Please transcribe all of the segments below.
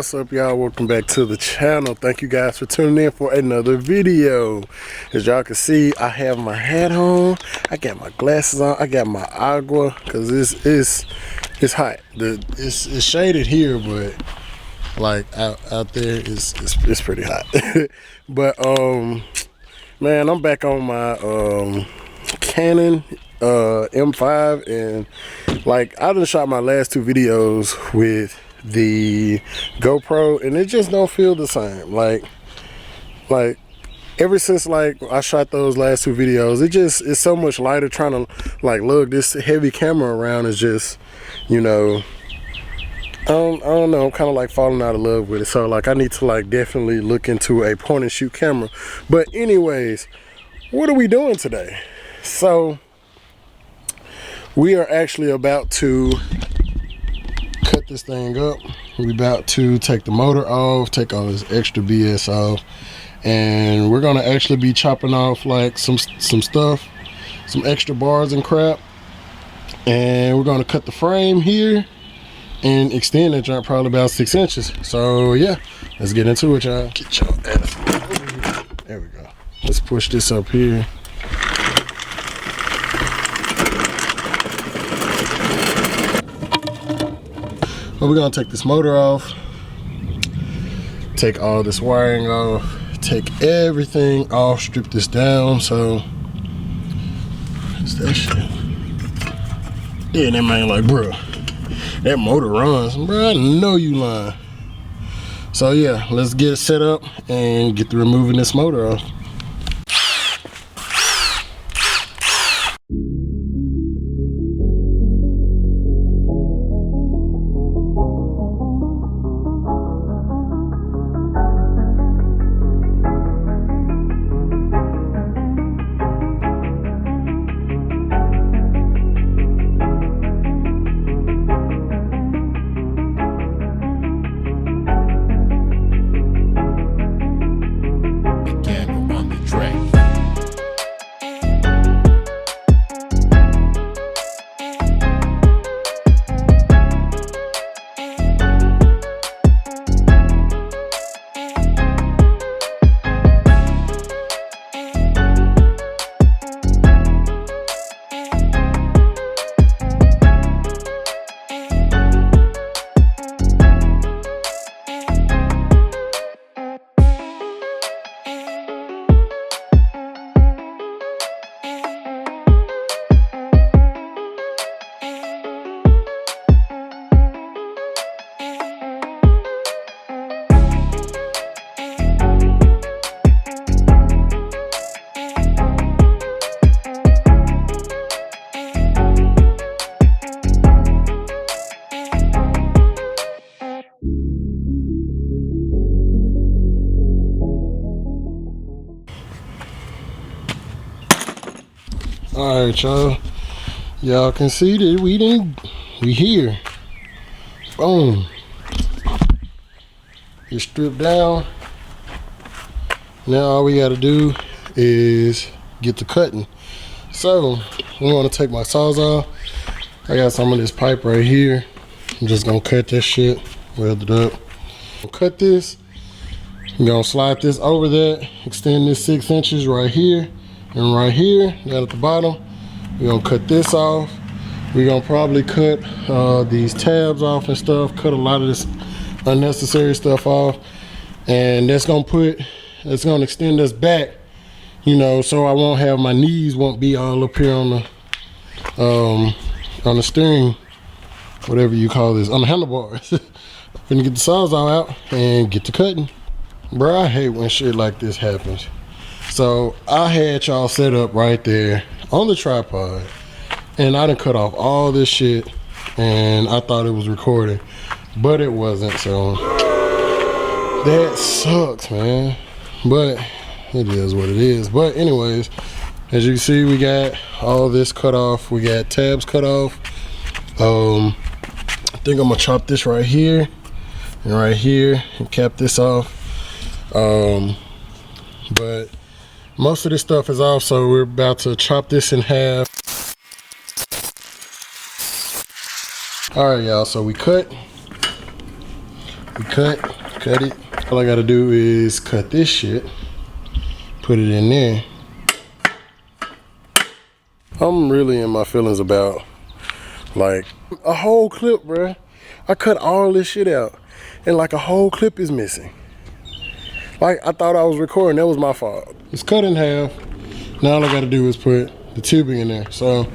What's up, y'all? Welcome back to the channel. Thank you guys for tuning in for another video. As y'all can see, I have my hat on, I got my glasses on, I got my agua because it's hot. It's shaded here, but like out there it's pretty hot. But man, I'm back on my Canon M5, and like I done shot my last two videos with the GoPro, and it just don't feel the same. Like ever since like I shot those last two videos, it's so much lighter. Trying to like lug this heavy camera around is just, you know, I don't know, I'm kind of like falling out of love with it. So like I need to like definitely look into a point and shoot camera. But anyways, what are we doing today? So we are actually about to cut this thing up. We're about to take the motor off, take all this extra BS off, and we're gonna actually be chopping off like some stuff, some extra bars and crap, and we're gonna cut the frame here and extend that joint probably about 6 inches. So yeah, let's get into it, y'all. Get your ass over here. There we go. Let's push this up here. But we're gonna take this motor off, take all this wiring off, take everything off, strip this down. So what's that shit? Yeah, that man like, bro, that motor runs. Bro, I know you lying. So yeah, let's get it set up and get to removing this motor off. All right, y'all can see that we here. Boom. It's stripped down. Now all we gotta do is get to cutting. So I'm gonna take my saws off. I got some of this pipe right here. I'm just gonna cut this shit, weld it up. Cut this. I'm gonna slide this over that, extend this 6 inches right here. And right here, down at the bottom, we're gonna cut this off. We're gonna probably cut these tabs off and stuff, cut a lot of this unnecessary stuff off. And that's gonna extend us back, you know, so I won't have, my knees won't be all up here on the steering, whatever you call this, on the handlebars. Gonna get the sawzall out and get to cutting. Bro, I hate when shit like this happens. So I had y'all set up right there on the tripod, and I done cut off all this shit, and I thought it was recording, but it wasn't. So that sucks, man, but it is what it is. But anyways, as you can see, we got all this cut off. We got tabs cut off. I think I'm gonna chop this right here and right here and cap this off. But most of this stuff is off, so we're about to chop this in half. All right, y'all, so we cut, cut it. All I gotta do is cut this shit, put it in there. I'm really in my feelings about like a whole clip, bruh. I cut all this shit out and like a whole clip is missing. Like I thought I was recording, that was my fault. It's cut in half. Now all I gotta do is put the tubing in there. So,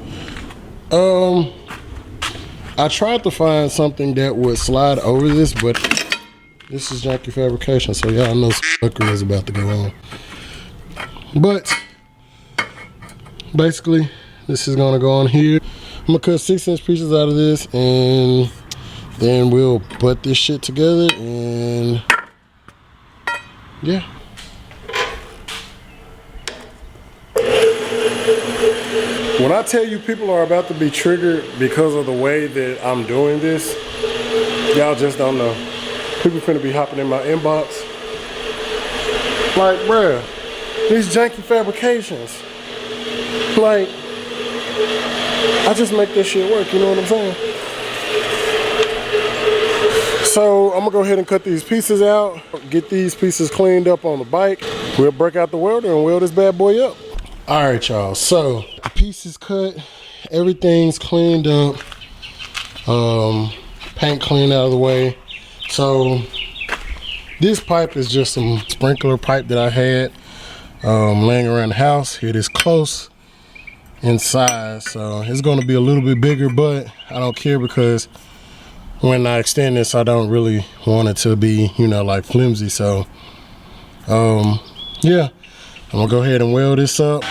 I tried to find something that would slide over this, but this is janky fabrication, so y'all know fuckery is about to go on. But basically, this is gonna go on here. I'm gonna cut 6-inch pieces out of this, and then we'll put this shit together, and yeah. When I tell you people are about to be triggered because of the way that I'm doing this, y'all just don't know. People finna be hopping in my inbox. Like, bruh, these janky fabrications. Like, I just make this shit work, you know what I'm saying? So I'm gonna go ahead and cut these pieces out, get these pieces cleaned up on the bike. We'll break out the welder and weld this bad boy up. All right, y'all, so the pieces cut, everything's cleaned up, paint cleaned out of the way. So this pipe is just some sprinkler pipe that I had laying around the house. It is close in size, so it's gonna be a little bit bigger, but I don't care because when I extend this, I don't really want it to be, you know, like flimsy. So yeah, I'm gonna go ahead and weld this up.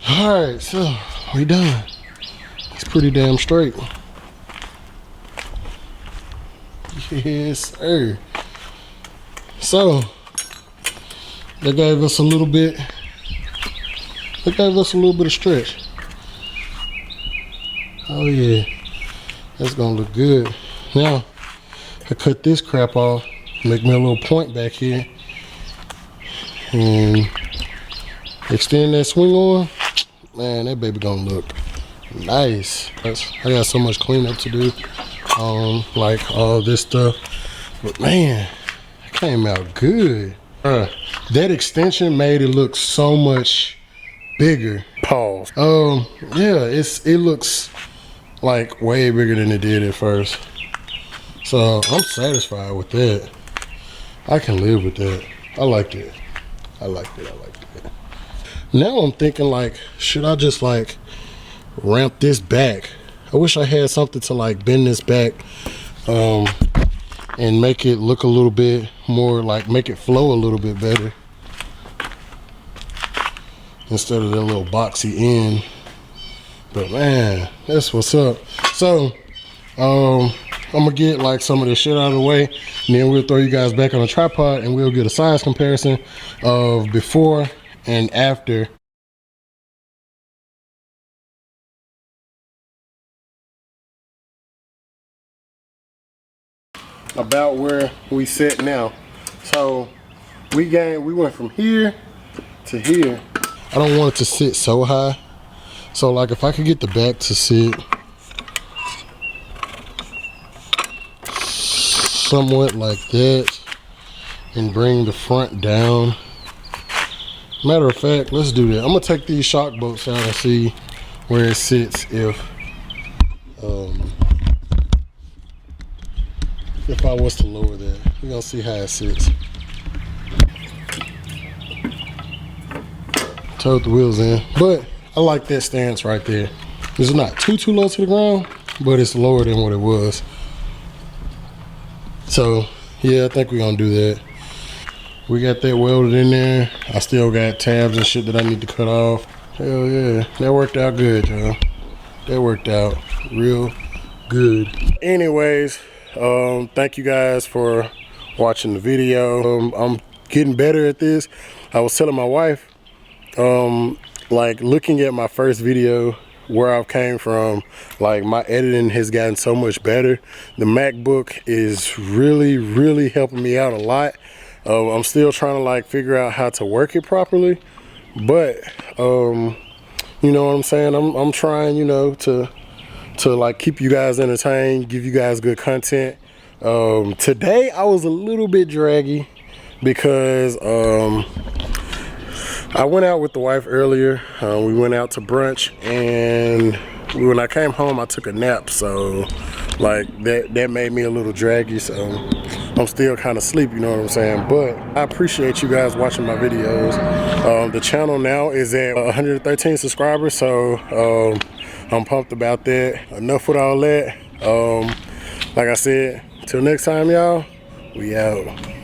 All right, so we done. It's pretty damn straight. Yes, sir. So they gave us a little bit. They gave us a little bit of stretch. Oh yeah, that's gonna look good. Now I cut this crap off, make me a little point back here, and extend that swing on. Man, that baby gonna look nice. I got so much cleanup to do, like all this stuff. But man, it came out good. That extension made it look so much bigger. Pause. Yeah, it looks like way bigger than it did at first. So I'm satisfied with that. I can live with that. I liked it. I liked it. I liked it. Now I'm thinking, like, should I just like ramp this back? I wish I had something to like bend this back and make it look a little bit more, like make it flow a little bit better instead of that little boxy end. But man, that's what's up. So I'm gonna get like some of this shit out of the way, and then we'll throw you guys back on the tripod and we'll get a size comparison of before and after. About where we sit now. So we went from here to here. I don't want it to sit so high. So like if I could get the back to sit somewhat like that and bring the front down. Matter of fact, let's do that. I'm gonna take these shock bolts out and see where it sits if I was to lower that. We're gonna see how it sits. Tote the wheels in, but I like that stance right there. It's not too low to the ground, but it's lower than what it was. So yeah, I think we're gonna do that. We got that welded in there. I still got tabs and shit that I need to cut off. Hell yeah, that worked out good, y'all. That worked out real good. Anyways, thank you guys for watching the video. I'm getting better at this. I was telling my wife, like looking at my first video where I came from, like my editing has gotten so much better. The MacBook is really helping me out a lot. I'm still trying to like figure out how to work it properly, but you know what I'm saying, I'm trying, you know, to like keep you guys entertained, give you guys good content. Today I was a little bit draggy because I went out with the wife earlier. We went out to brunch, and when I came home I took a nap, so like that made me a little draggy, so I'm still kind of sleepy, you know what I'm saying? But I appreciate you guys watching my videos. The channel now is at 113 subscribers, so I'm pumped about that. Enough with all that. Like I said, till next time, y'all, we out.